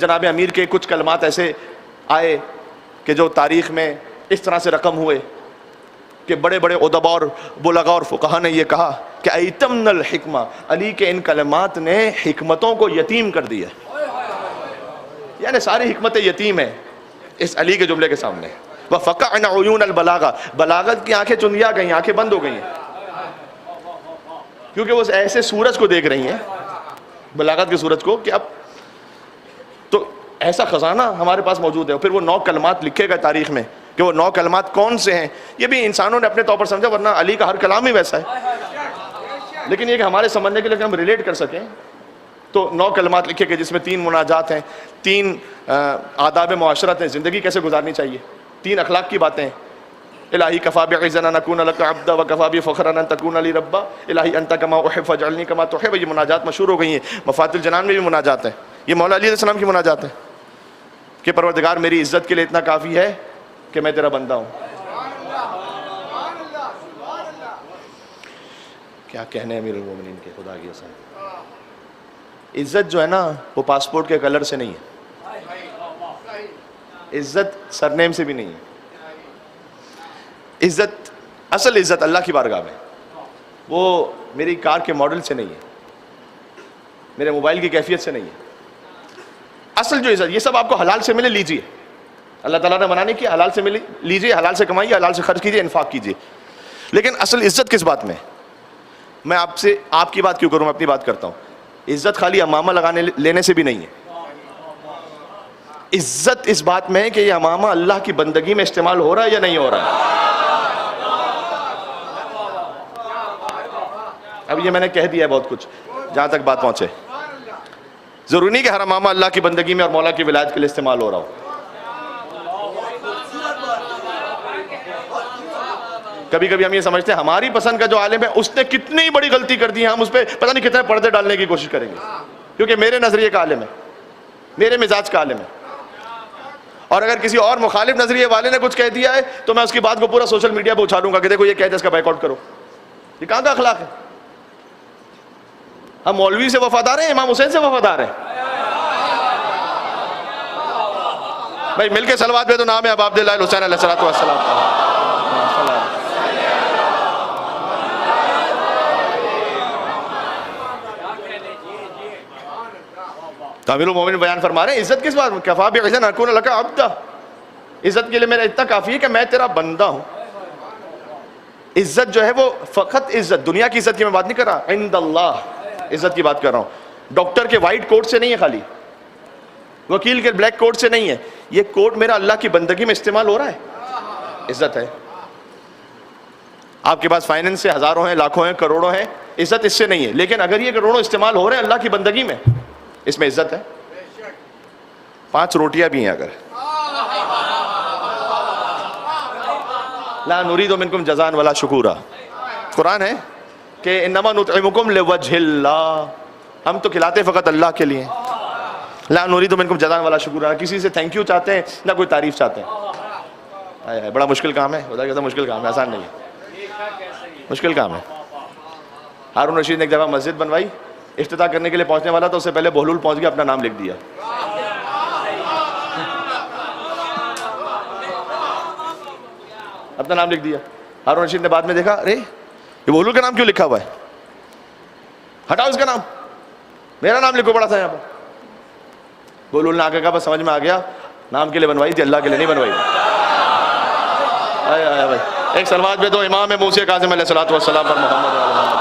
جناب امیر کے کچھ کلمات ایسے آئے کہ جو تاریخ میں اس طرح سے رقم ہوئے کہ بڑے بڑے ادبا اور بلغاء اور فقہا نے یہ کہا کہ ایتمن الحکمہ، علی کے ان کلمات نے حکمتوں کو یتیم کر دیا، یعنی ساری حکمتیں یتیم ہیں اس علی کے جملے کے سامنے۔ وَفَقَعْنَ عُيُونَ الْبَلَاغَةِ، بلاغت کی آنکھیں چندیا گئیں، آنکھیں بند ہو گئی ہیں، کیونکہ وہ ایسے سورج کو دیکھ رہی ہیں، بلاغت کے سورج کو، کہ اب تو ایسا خزانہ ہمارے پاس موجود ہے۔ پھر وہ 9 کلمات لکھے گئے تاریخ میں کہ وہ 9 کلمات کون سے ہیں، یہ بھی انسانوں نے اپنے طور پر سمجھا، ورنہ علی کا ہر کلام ہی ویسا ہے، لیکن یہ کہ ہمارے سمجھنے کے لیے کہ ہم ریلیٹ کر سکیں تو 9 کلمات لکھے گئے، جس میں 3 مناجات ہیں، 3 آداب معاشرت ہیں، زندگی کیسے گزارنی چاہیے، 3 اخلاق کی باتیں ہیں۔ الہی کفا بعزا ان اکون لک عبدا وکفا بفخرا ان تکون لی ربا، الہی انت کما احب فاجعلنی کما تحب۔ یہ مناجات مشہور ہو گئی ہیں، مفاتیح الجنان میں بھی مناجات ہیں، یہ مولا علی علیہ السلام کی مناجات ہیں کہ پروردگار میری عزت کے لیے اتنا کافی ہے کہ میں تیرا بندہ ہوں۔ کیا کہنے امیر المومنین کے، خدا کی قسم، عزت جو ہے نا وہ پاسپورٹ کے کلر سے نہیں ہے، عزت سرنیم سے بھی نہیں ہے، عزت، اصل عزت اللہ کی بارگاہ میں، وہ میری کار کے ماڈل سے نہیں ہے، میرے موبائل کی کیفیت سے نہیں ہے۔ اصل جو عزت، یہ سب آپ کو حلال سے ملے لیجئے، اللہ تعالیٰ نے منع نہیں کیا، حلال سے ملے لیجئے، حلال سے کمائیے، حلال سے خرچ کیجئے، انفاق کیجئے، لیکن اصل عزت کس بات میں؟ میں آپ سے آپ کی بات کیوں کروں، میں اپنی بات کرتا ہوں۔ عزت خالی امامہ لگانے لینے سے بھی نہیں ہے، عزت اس بات میں ہے کہ یہ امامہ اللہ کی بندگی میں استعمال ہو رہا ہے یا نہیں ہو رہا ہے۔ اب یہ میں نے کہہ دیا ہے بہت کچھ، جہاں تک بات پہنچے، ضروری نہیں کہ ہر امامہ اللہ کی بندگی میں اور مولا کی ولایت کے لیے استعمال ہو رہا ہو۔ کبھی کبھی ہم یہ سمجھتے ہیں ہماری پسند کا جو عالم ہے اس نے کتنی بڑی غلطی کر دی ہے، ہم اس پہ پتہ نہیں کتنے پردے ڈالنے کی کوشش کریں گے، کیونکہ میرے نظریے کا عالم ہے، میرے مزاج کا عالم ہے، اور اگر کسی اور مخالف نظریے والے نے کچھ کہہ دیا ہے تو میں اس کی بات کو پورا سوشل میڈیا پہ اچھالوں گا کہ دیکھو یہ کہتے ہیں، اس کا بیک آؤٹ کرو۔ یہ کہاں کا اخلاق ہے؟ ہم مولوی سے وفادار ہیں، امام حسین سے وفادار ہیں؟ بھائی مل کے صلوات پہ تو نام ہے ابا عبداللہ الحسین علیہ السلام۔ امیر المومنین بیان فرما رہے ہیں عزت کس بات میں؟ کفا بعزا ان اکون لک عبدا، عزت کے لیے میرا اتنا کافی ہے کہ میں تیرا بندہ ہوں۔ عزت جو ہے وہ فقط عزت، دنیا کی عزت کی میں بات نہیں کر رہا، عند اللہ عزت کی بات کر رہا ہوں۔ ڈاکٹر کے وائٹ کوٹ سے نہیں ہے، خالی وکیل کے بلیک کوٹ سے نہیں ہے، یہ کوٹ میرا اللہ کی بندگی میں استعمال ہو رہا ہے، عزت ہے۔ آپ کے پاس فائننس سے ہزاروں ہیں، لاکھوں ہیں، کروڑوں ہیں، عزت اس سے نہیں ہے، لیکن اگر یہ کروڑوں استعمال ہو رہے ہیں اللہ کی بندگی میں، اس میں عزت ہے۔ 5 روٹیاں بھی ہیں اگر، لا نرید منکم جزاء ولا شکورا، قرآن ہے کہ انما نطعمکم لوجہ اللہ، ہم تو کھلاتے فقط اللہ کے لیے، لا نرید منکم جزاء ولا شکورا، کسی سے تھینک یو چاہتے ہیں نہ کوئی تعریف چاہتے ہیں۔ بڑا مشکل کام ہے، خدا کہتا مشکل کام ہے، آسان نہیں ہے، مشکل کام ہے۔ ہارون رشید نے ایک دفعہ مسجد بنوائی، افتتاح کرنے کے لیے پہنچنے والا تو اس سے پہلے بہلول پہنچ گیا، اپنا نام لکھ دیا۔ اپنا نام لکھ دیا۔ ہارون رشید نے بعد میں دیکھا، ارے یہ بہلول کا نام کیوں لکھا ہوا ہے، ہٹاؤ اس کا نام، میرا نام لکھو بڑا تھا یہاں پر۔ بہلول نے آ کے کہا بس سمجھ میں آ گیا، نام کے لیے بنوائی تھی، اللہ کے لیے نہیں بنوائی تھی۔ ایک سلوات پہ دو امام موسیٰ کاظم علیہ الصلوۃ والسلام پر محمد